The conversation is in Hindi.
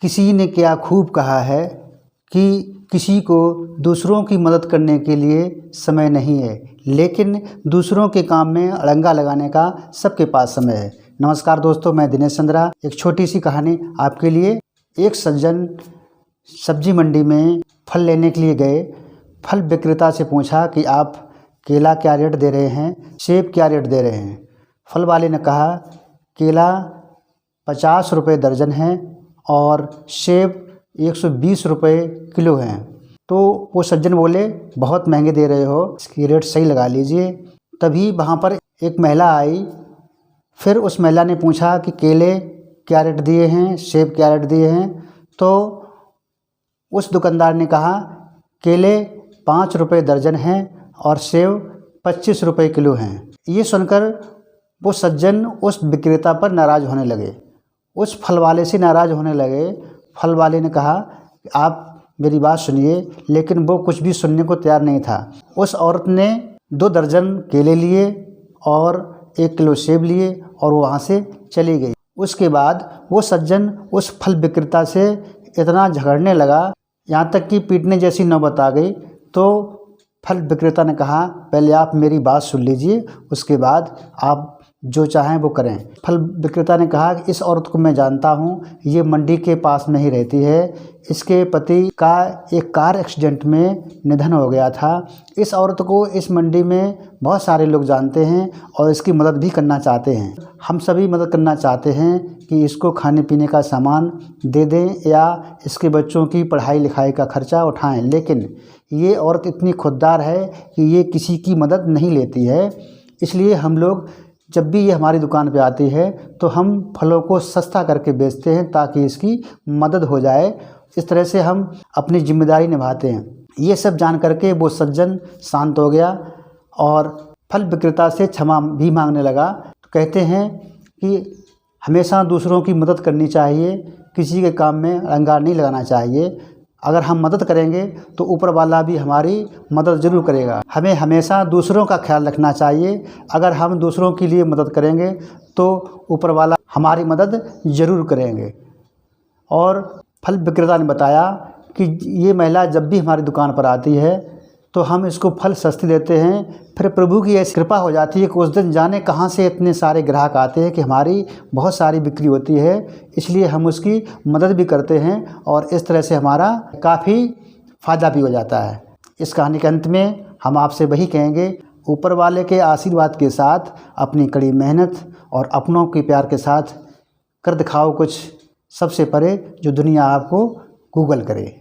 किसी ने क्या खूब कहा है कि किसी को दूसरों की मदद करने के लिए समय नहीं है, लेकिन दूसरों के काम में अड़ंगा लगाने का सबके पास समय है। नमस्कार दोस्तों, मैं दिनेश चंद्रा। एक छोटी सी कहानी आपके लिए। एक सज्जन सब्जी मंडी में फल लेने के लिए गए। फल विक्रेता से पूछा कि आप केला क्या रेट दे रहे हैं, सेब क्या रेट दे रहे हैं। फल वाले ने कहा केला 50 रुपये दर्जन है और सेब 120 रुपये किलो हैं। तो वो सज्जन बोले बहुत महंगे दे रहे हो, इसकी रेट सही लगा लीजिए। तभी वहाँ पर एक महिला आई। फिर उस महिला ने पूछा कि केले क्या रेट दिए हैं, सेब क्या रेट दिए हैं। तो उस दुकानदार ने कहा केले 5 रुपये दर्जन हैं और सेब 25 रुपये किलो हैं। ये सुनकर वो सज्जन उस विक्रेता पर नाराज़ होने लगे, उस फल वाले से नाराज़ होने लगे। फल वाले ने कहा आप मेरी बात सुनिए, लेकिन वो कुछ भी सुनने को तैयार नहीं था। उस औरत ने 2 दर्जन केले लिए और 1 किलो सेब लिए और वो वहाँ से चली गई। उसके बाद वो सज्जन उस फल विक्रेता से इतना झगड़ने लगा, यहाँ तक कि पीटने जैसी नौबत आ गई। तो फल विक्रेता ने कहा पहले आप मेरी बात सुन लीजिए, उसके बाद आप जो चाहें वो करें। फल विक्रेता ने कहा कि इस औरत को मैं जानता हूँ, ये मंडी के पास में ही रहती है। इसके पति का एक कार एक्सीडेंट में निधन हो गया था। इस औरत को इस मंडी में बहुत सारे लोग जानते हैं और इसकी मदद भी करना चाहते हैं। हम सभी मदद करना चाहते हैं कि इसको खाने पीने का सामान दे दें या इसके बच्चों की पढ़ाई लिखाई का खर्चा उठाएं, लेकिन ये औरत इतनी खुददार है कि ये किसी की मदद नहीं लेती है। इसलिए हम लोग जब भी ये हमारी दुकान पे आती है तो हम फलों को सस्ता करके बेचते हैं ताकि इसकी मदद हो जाए। इस तरह से हम अपनी जिम्मेदारी निभाते हैं। ये सब जान करके वो सज्जन शांत हो गया और फल विक्रेता से क्षमा भी मांगने लगा। तो कहते हैं कि हमेशा दूसरों की मदद करनी चाहिए, किसी के काम में अड़ंगा नहीं लगाना चाहिए। अगर हम मदद करेंगे तो ऊपर वाला भी हमारी मदद ज़रूर करेगा। हमें हमेशा दूसरों का ख्याल रखना चाहिए। अगर हम दूसरों के लिए मदद करेंगे तो ऊपर वाला हमारी मदद ज़रूर करेंगे। और फल विक्रेता ने बताया कि ये महिला जब भी हमारी दुकान पर आती है तो हम इसको फल सस्ते देते हैं। फिर प्रभु की ऐसी कृपा हो जाती है कि उस दिन जाने कहाँ से इतने सारे ग्राहक आते हैं कि हमारी बहुत सारी बिक्री होती है। इसलिए हम उसकी मदद भी करते हैं और इस तरह से हमारा काफ़ी फ़ायदा भी हो जाता है। इस कहानी के अंत में हम आपसे वही कहेंगे, ऊपर वाले के आशीर्वाद के साथ अपनी कड़ी मेहनत और अपनों के प्यार के साथ कर दिखाओ कुछ, सबसे परे जो दुनिया आपको गूगल करे।